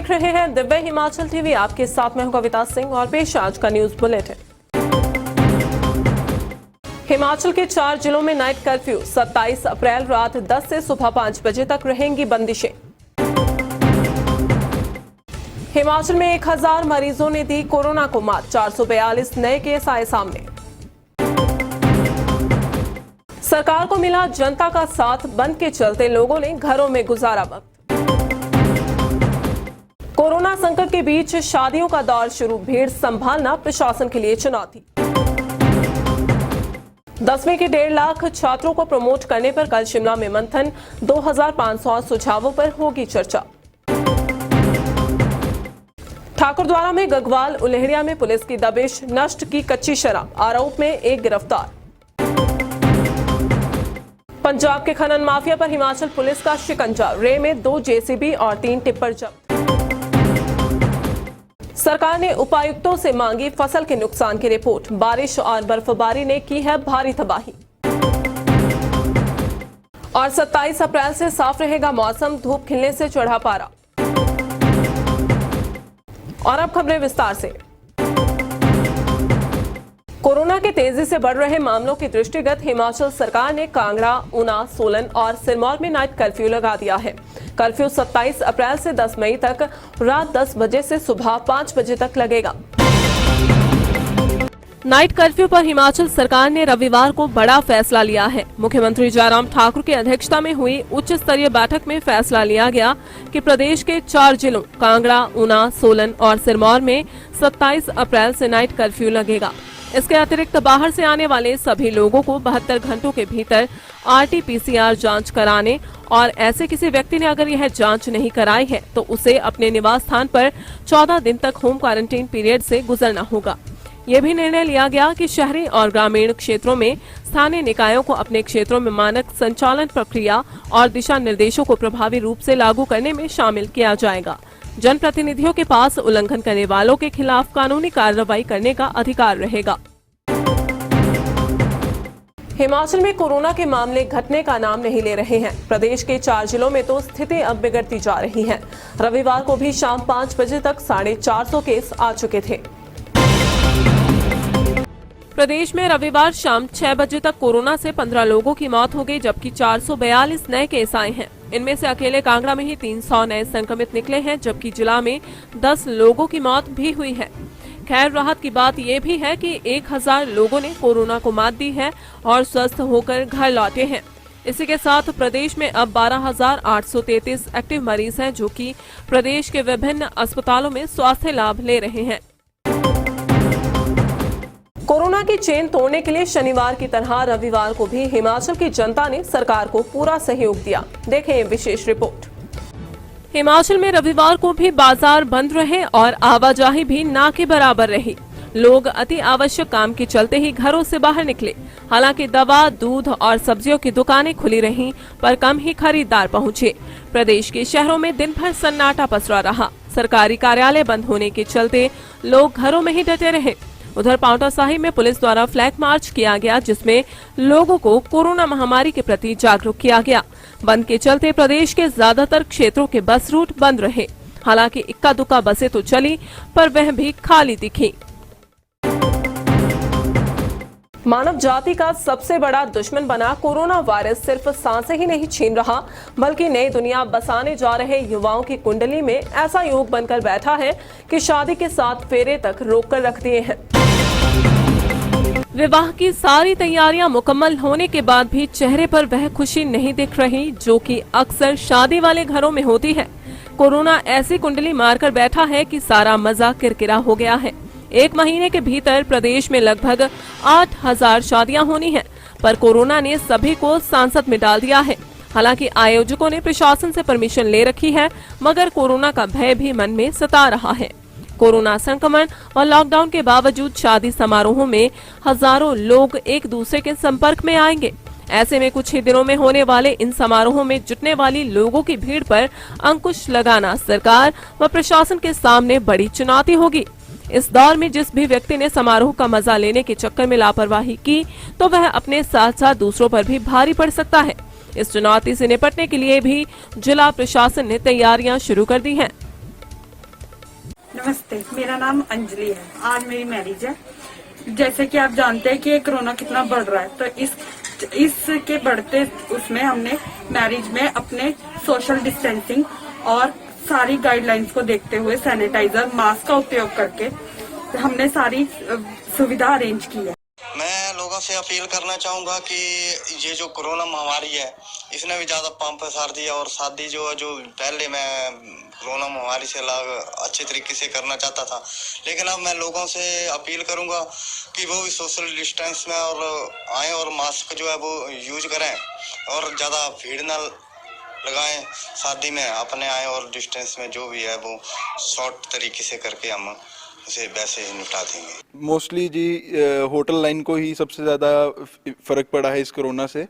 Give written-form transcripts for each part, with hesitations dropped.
देख रहे हैं दिव्य हिमाचल टीवी। आपके साथ मैं हूं कविता सिंह और पेश आज का न्यूज बुलेटिन। हिमाचल के 4 जिलों में नाइट कर्फ्यू। 27 अप्रैल रात 10 से सुबह 5 बजे तक रहेंगी बंदिशें। हिमाचल में 1000 मरीजों ने दी कोरोना को मात। 442 नए केस आए सामने। सरकार को मिला जनता का साथ। बंद के चलते लोगों ने घरों में गुजारा वक्त। कोरोना संकट के बीच शादियों का दौर शुरू। भीड़ संभालना प्रशासन के लिए चुनौती। 10वीं के 1.5 लाख छात्रों को प्रमोट करने पर कल शिमला में मंथन। 2500 सुझावों पर होगी चर्चा। ठाकुरद्वारा में गगवाल उल्हेड़िया में पुलिस की दबिश। नष्ट की कच्ची शराब। आरोप में एक गिरफ्तार। पंजाब के खनन माफिया पर हिमाचल पुलिस का शिकंजा। रे में 2 जेसीबी और 3 टिप्पर जब्त। सरकार ने उपायुक्तों से मांगी फसल के नुकसान की रिपोर्ट। बारिश और बर्फबारी ने की है भारी तबाही। और 27 अप्रैल से साफ रहेगा मौसम। धूप खिलने से चढ़ा पारा। और अब खबरें विस्तार से। कोरोना के तेजी से बढ़ रहे मामलों के दृष्टिगत हिमाचल सरकार ने कांगड़ा, ऊना, सोलन और सिरमौर में नाइट कर्फ्यू लगा दिया है। कर्फ्यू 27 अप्रैल से 10 मई तक रात 10 बजे से सुबह 5 बजे तक लगेगा। नाइट कर्फ्यू पर हिमाचल सरकार ने रविवार को बड़ा फैसला लिया है। मुख्यमंत्री जयराम ठाकुर की अध्यक्षता में हुई उच्च स्तरीय बैठक में फैसला लिया गया कि प्रदेश के 4 जिलों कांगड़ा, ऊना, सोलन और सिरमौर में 27 अप्रैल से नाइट कर्फ्यू लगेगा। इसके अतिरिक्त बाहर से आने वाले सभी लोगों को 72 घंटों के भीतर RT-PCR जांच कराने और ऐसे किसी व्यक्ति ने अगर यह जांच नहीं कराई है तो उसे अपने निवास स्थान पर 14 दिन तक होम क्वारंटीन पीरियड से गुजरना होगा। ये भी निर्णय लिया गया कि शहरी और ग्रामीण क्षेत्रों में स्थानीय निकायों को अपने क्षेत्रों में मानक संचालन प्रक्रिया और दिशा निर्देशों को प्रभावी रूप से लागू करने में शामिल किया जाएगा। जनप्रतिनिधियों के पास उल्लंघन करने वालों के खिलाफ कानूनी कार्रवाई करने का अधिकार रहेगा। हिमाचल में कोरोना के मामले घटने का नाम नहीं ले रहे हैं। प्रदेश के 4 जिलों में तो स्थिति अब बिगड़ती जा रही है। रविवार को भी शाम 5 बजे तक 450 केस आ चुके थे। प्रदेश में रविवार शाम 6 बजे तक कोरोना से 15 लोगों की मौत हो गई, जबकि 442 नए केस आए हैं। इनमें से अकेले कांगड़ा में ही 300 नए संक्रमित निकले हैं, जबकि जिला में 10 लोगों की मौत भी हुई है। खैर, राहत की बात यह भी है कि 1000 लोगों ने कोरोना को मात दी है और स्वस्थ होकर घर लौटे हैं। इसी के साथ प्रदेश में अब 12,833 एक्टिव मरीज हैं, जो कि प्रदेश के विभिन्न अस्पतालों में स्वास्थ्य लाभ ले रहे हैं। कोरोना की चेन तोड़ने के लिए शनिवार की तरह रविवार को भी हिमाचल की जनता ने सरकार को पूरा सहयोग दिया। देखें ये विशेष रिपोर्ट। हिमाचल में रविवार को भी बाजार बंद रहे और आवाजाही भी ना के बराबर रही। लोग अति आवश्यक काम के चलते ही घरों से बाहर निकले। हालांकि दवा, दूध और सब्जियों की दुकानें खुली रहीं, पर कम ही खरीदार पहुंचे। प्रदेश के शहरों में दिन भर सन्नाटा पसरा रहा। सरकारी कार्यालय बंद होने के चलते लोग घरों में ही डटे रहे। उधर पांवटा साहिब में पुलिस द्वारा फ्लैग मार्च किया गया, जिसमें लोगों को कोरोना महामारी के प्रति जागरूक किया गया। बंद के चलते प्रदेश के ज्यादातर क्षेत्रों के बस रूट बंद रहे। हालांकि इक्का दुक्का बसें तो चली, पर वह भी खाली दिखी। मानव जाति का सबसे बड़ा दुश्मन बना कोरोना वायरस सिर्फ सांसें ही नहीं छीन रहा, बल्कि नई दुनिया बसाने जा रहे युवाओं की कुंडली में ऐसा योग बनकर बैठा है कि शादी के 7 फेरे तक रोक कर रख दिए हैं। विवाह की सारी तैयारियां मुकम्मल होने के बाद भी चेहरे पर वह खुशी नहीं दिख रही, जो कि अक्सर शादी वाले घरों में होती है। कोरोना ऐसी कुंडली मारकर बैठा है कि सारा मजा किरकिरा हो गया है। 1 महीने के भीतर प्रदेश में लगभग 8000 शादियां होनी हैं, पर कोरोना ने सभी को सांसत में डाल दिया है। हालांकि आयोजकों ने प्रशासन से परमिशन ले रखी है, मगर कोरोना का भय भी मन में सता रहा है। कोरोना संक्रमण और लॉकडाउन के बावजूद शादी समारोहों में हजारों लोग एक दूसरे के संपर्क में आएंगे। ऐसे में कुछ ही दिनों में होने वाले इन समारोहों में जुटने वाली लोगों की भीड़ पर अंकुश लगाना सरकार व प्रशासन के सामने बड़ी चुनौती होगी। इस दौर में जिस भी व्यक्ति ने समारोह का मजा लेने के चक्कर में लापरवाही की, तो वह अपने साथ साथ दूसरों पर भी भारी पड़ सकता है। इस चुनौती से निपटने के लिए भी जिला प्रशासन ने तैयारियां शुरू कर दी हैं। नमस्ते, मेरा नाम अंजलि है। आज मेरी मैरिज है। जैसे कि आप जानते हैं कि कोरोना कितना बढ़ रहा है, तो इसके बढ़ते उसमें हमने मैरिज में अपने सोशल डिस्टेंसिंग और सारी गाइडलाइंस को देखते हुए सैनिटाइजर, मास्क का उपयोग करके हमने सारी सुविधा अरेंज की है। मैं लोगों से अपील करना चाहूँगा कि ये जो कोरोना महामारी है, इसने भी ज़्यादा पाँव पसार दिया और शादी जो पहले मैं कोरोना महामारी से अच्छे तरीके से करना चाहता था, लेकिन अब मैं लोगों से अपील करूँगा कि वो भी सोशल डिस्टेंस में और आएँ और मास्क जो है वो यूज करें और ज़्यादा भीड़ न लगाएं। शादी में अपने आए और डिस्टेंस में जो भी है वो शॉर्ट तरीके से करके हम उसे वैसे ही निपटा देंगे। मोस्टली जी होटल लाइन को ही सबसे ज़्यादा फ़र्क पड़ा है इस कोरोना से,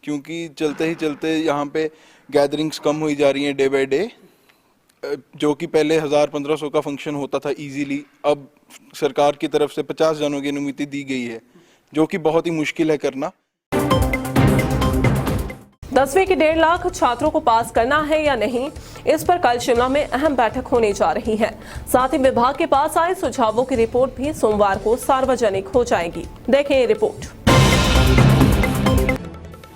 क्योंकि चलते ही चलते यहाँ पे गैदरिंग्स कम हुई जा रही हैं डे बाय डे। जो कि पहले 1000-1500 का फंक्शन होता था इजीली, अब सरकार की तरफ से 50 जनों की अनुमति दी गई है, जो कि बहुत ही मुश्किल है करना। 10वीं के 1.5 लाख छात्रों को पास करना है या नहीं, इस पर कल शिमला में अहम बैठक होने जा रही है। साथ ही विभाग के पास आए सुझावों की रिपोर्ट भी सोमवार को सार्वजनिक हो जाएगी। देखें ये रिपोर्ट।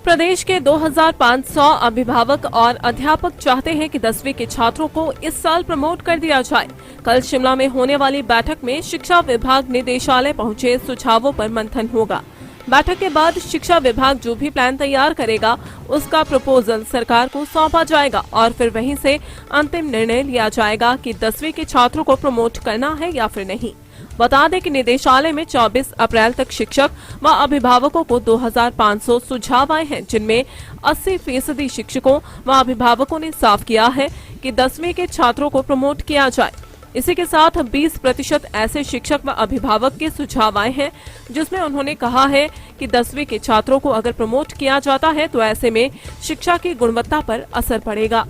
प्रदेश के 2500 अभिभावक और अध्यापक चाहते हैं कि 10वीं के छात्रों को इस साल प्रमोट कर दिया जाए। कल शिमला में होने वाली बैठक में शिक्षा विभाग निदेशालय पहुंचे सुझावों पर मंथन होगा। बैठक के बाद शिक्षा विभाग जो भी प्लान तैयार करेगा उसका प्रपोजल सरकार को सौंपा जाएगा और फिर वहीं से अंतिम निर्णय लिया जाएगा कि 10वीं के छात्रों को प्रमोट करना है या फिर नहीं। बता दें कि निदेशालय में 24 अप्रैल तक शिक्षक व अभिभावकों को 2500 सुझाव आए हैं, जिनमें 80% शिक्षकों व अभिभावकों ने साफ किया है कि 10वीं के छात्रों को प्रमोट किया जाए। इसी के साथ 20% ऐसे शिक्षक व अभिभावक के सुझाव आए हैं, जिसमें उन्होंने कहा है कि 10वीं के छात्रों को अगर प्रमोट किया जाता है तो ऐसे में शिक्षा की गुणवत्ता पर असर पड़ेगा।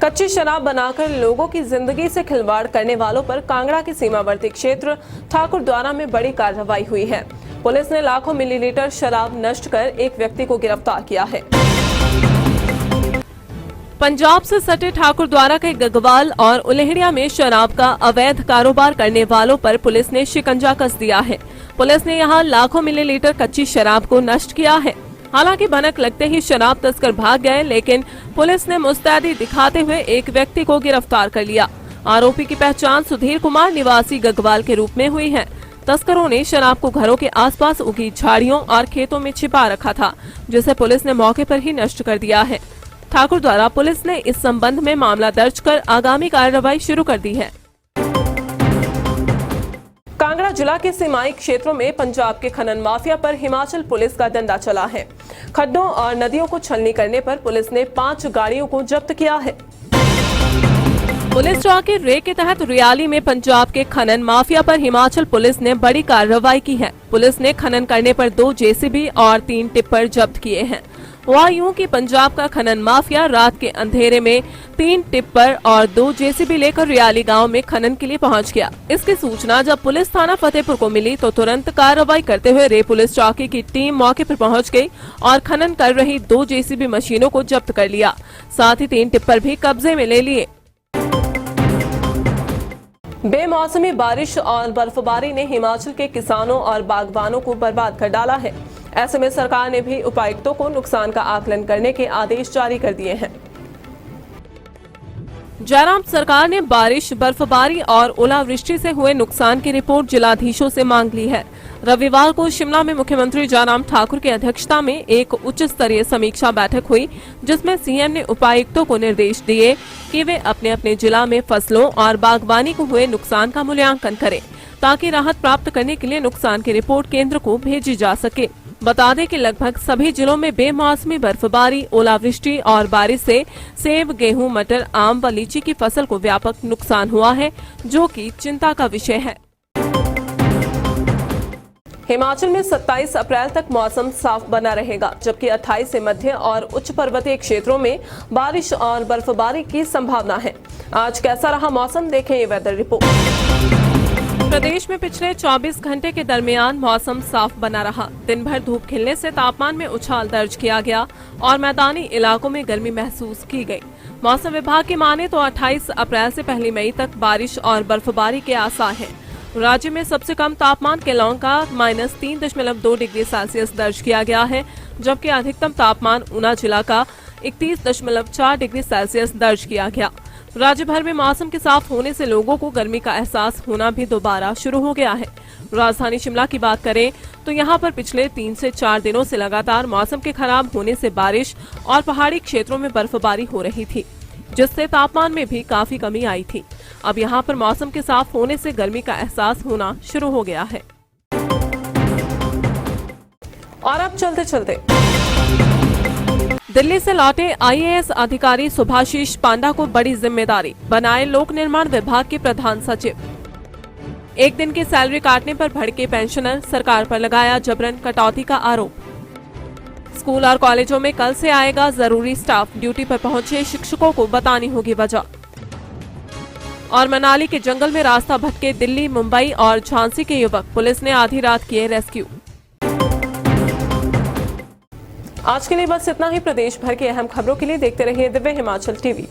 कच्ची शराब बनाकर लोगों की जिंदगी से खिलवाड़ करने वालों पर कांगड़ा के सीमावर्ती क्षेत्र ठाकुरद्वारा में बड़ी कार्रवाई हुई है। पुलिस ने लाखों मिलीलीटर शराब नष्ट कर एक व्यक्ति को गिरफ्तार किया है। पंजाब से सटे ठाकुरद्वारा के गगवाल और उलेहड़िया में शराब का अवैध कारोबार करने वालों पर पुलिस ने शिकंजा कस दिया है। पुलिस ने यहां लाखों मिलीलीटर कच्ची शराब को नष्ट किया है। हालांकि भनक लगते ही शराब तस्कर भाग गए, लेकिन पुलिस ने मुस्तैदी दिखाते हुए एक व्यक्ति को गिरफ्तार कर लिया। आरोपी की पहचान सुधीर कुमार निवासी गगवाल के रूप में हुई है। तस्करों ने शराब को घरों के आसपास उगी झाड़ियों और खेतों में छिपा रखा था, जिसे पुलिस ने मौके पर ही नष्ट कर दिया है। ठाकुरद्वारा पुलिस ने इस संबंध में मामला दर्ज कर आगामी कार्रवाई शुरू कर दी है। कांगड़ा जिला के सीमाई क्षेत्रों में पंजाब के खनन माफिया पर हिमाचल पुलिस का डंडा चला है। खड्डों और नदियों को छलनी करने पर पुलिस ने 5 गाड़ियों को जब्त किया है। पुलिस चौकी रे के तहत रियाली में पंजाब के खनन माफिया पर हिमाचल पुलिस ने बड़ी कार्रवाई की है। पुलिस ने खनन करने पर 2 जेसीबी और 3 टिप्पर जब्त किए हैं। हुआ यूं कि पंजाब का खनन माफिया रात के अंधेरे में 3 टिप्पर और 2 जेसीबी लेकर रियाली गांव में खनन के लिए पहुंच गया। इसकी सूचना जब पुलिस थाना फतेहपुर को मिली तो तुरंत कार्रवाई करते हुए रे पुलिस चौकी की टीम मौके पर पहुंच गई और खनन कर रही 2 जेसीबी मशीनों को जब्त कर लिया। साथ ही 3 टिप्पर भी कब्जे में ले लिए। बेमौसमी बारिश और बर्फबारी ने हिमाचल के किसानों और बागवानों को बर्बाद कर डाला है। ऐसे में सरकार ने भी उपायुक्तों को नुकसान का आकलन करने के आदेश जारी कर दिए हैं। जयराम सरकार ने बारिश, बर्फबारी और ओलावृष्टि से हुए नुकसान की रिपोर्ट जिलाधीशों से मांग ली है। रविवार को शिमला में मुख्यमंत्री जयराम ठाकुर की अध्यक्षता में एक उच्च स्तरीय समीक्षा बैठक हुई, जिसमें सीएम ने उपायुक्तों को निर्देश दिए कि वे अपने अपने जिला में फसलों और बागवानी को हुए नुकसान का मूल्यांकन करें, ताकि राहत प्राप्त करने के लिए नुकसान की रिपोर्ट केंद्र को भेजी जा सके। बता दें कि लगभग सभी जिलों में बेमौसमी बर्फबारी, ओलावृष्टि और बारिश से सेब, गेहूं, मटर, आम व लीची की फसल को व्यापक नुकसान हुआ है, जो कि चिंता का विषय है। हिमाचल में 27 अप्रैल तक मौसम साफ बना रहेगा, जबकि 28 से मध्य और उच्च पर्वतीय क्षेत्रों में बारिश और बर्फबारी की संभावना है। आज कैसा रहा मौसम, देखें ये वेदर रिपोर्ट। प्रदेश में पिछले 24 घंटे के दरमियान मौसम साफ बना रहा। दिन भर धूप खिलने से तापमान में उछाल दर्ज किया गया और मैदानी इलाकों में गर्मी महसूस की गई। मौसम विभाग की माने तो 28 अप्रैल से 1 मई तक बारिश और बर्फबारी के आसार हैं। राज्य में सबसे कम तापमान केलांग का -3.2 डिग्री सेल्सियस दर्ज किया गया है, जबकि अधिकतम तापमान ऊना जिला का 31.4 डिग्री सेल्सियस दर्ज किया गया। राज्य भर में मौसम के साफ होने से लोगों को गर्मी का एहसास होना भी दोबारा शुरू हो गया है। राजधानी शिमला की बात करें तो यहां पर पिछले 3 से 4 दिनों से लगातार मौसम के खराब होने से बारिश और पहाड़ी क्षेत्रों में बर्फबारी हो रही थी, जिससे तापमान में भी काफी कमी आई थी। अब यहां पर मौसम के साफ होने से गर्मी का एहसास होना शुरू हो गया है। और अब चलते चलते दिल्ली से लौटे आईएएस अधिकारी सुभाशीष पांडा को बड़ी जिम्मेदारी, बनाए लोक निर्माण विभाग के प्रधान सचिव। एक दिन की सैलरी काटने पर भड़के पेंशनर, सरकार पर लगाया जबरन कटौती का आरोप। स्कूल और कॉलेजों में कल से आएगा जरूरी स्टाफ, ड्यूटी पर पहुंचे शिक्षकों को बतानी होगी वजह। और मनाली के जंगल में रास्ता भटके दिल्ली, मुंबई और झांसी के युवक, पुलिस ने आधी रात किए रेस्क्यू। आज के लिए बस इतना ही। प्रदेश भर की अहम खबरों के लिए देखते रहिए दिव्य हिमाचल टीवी।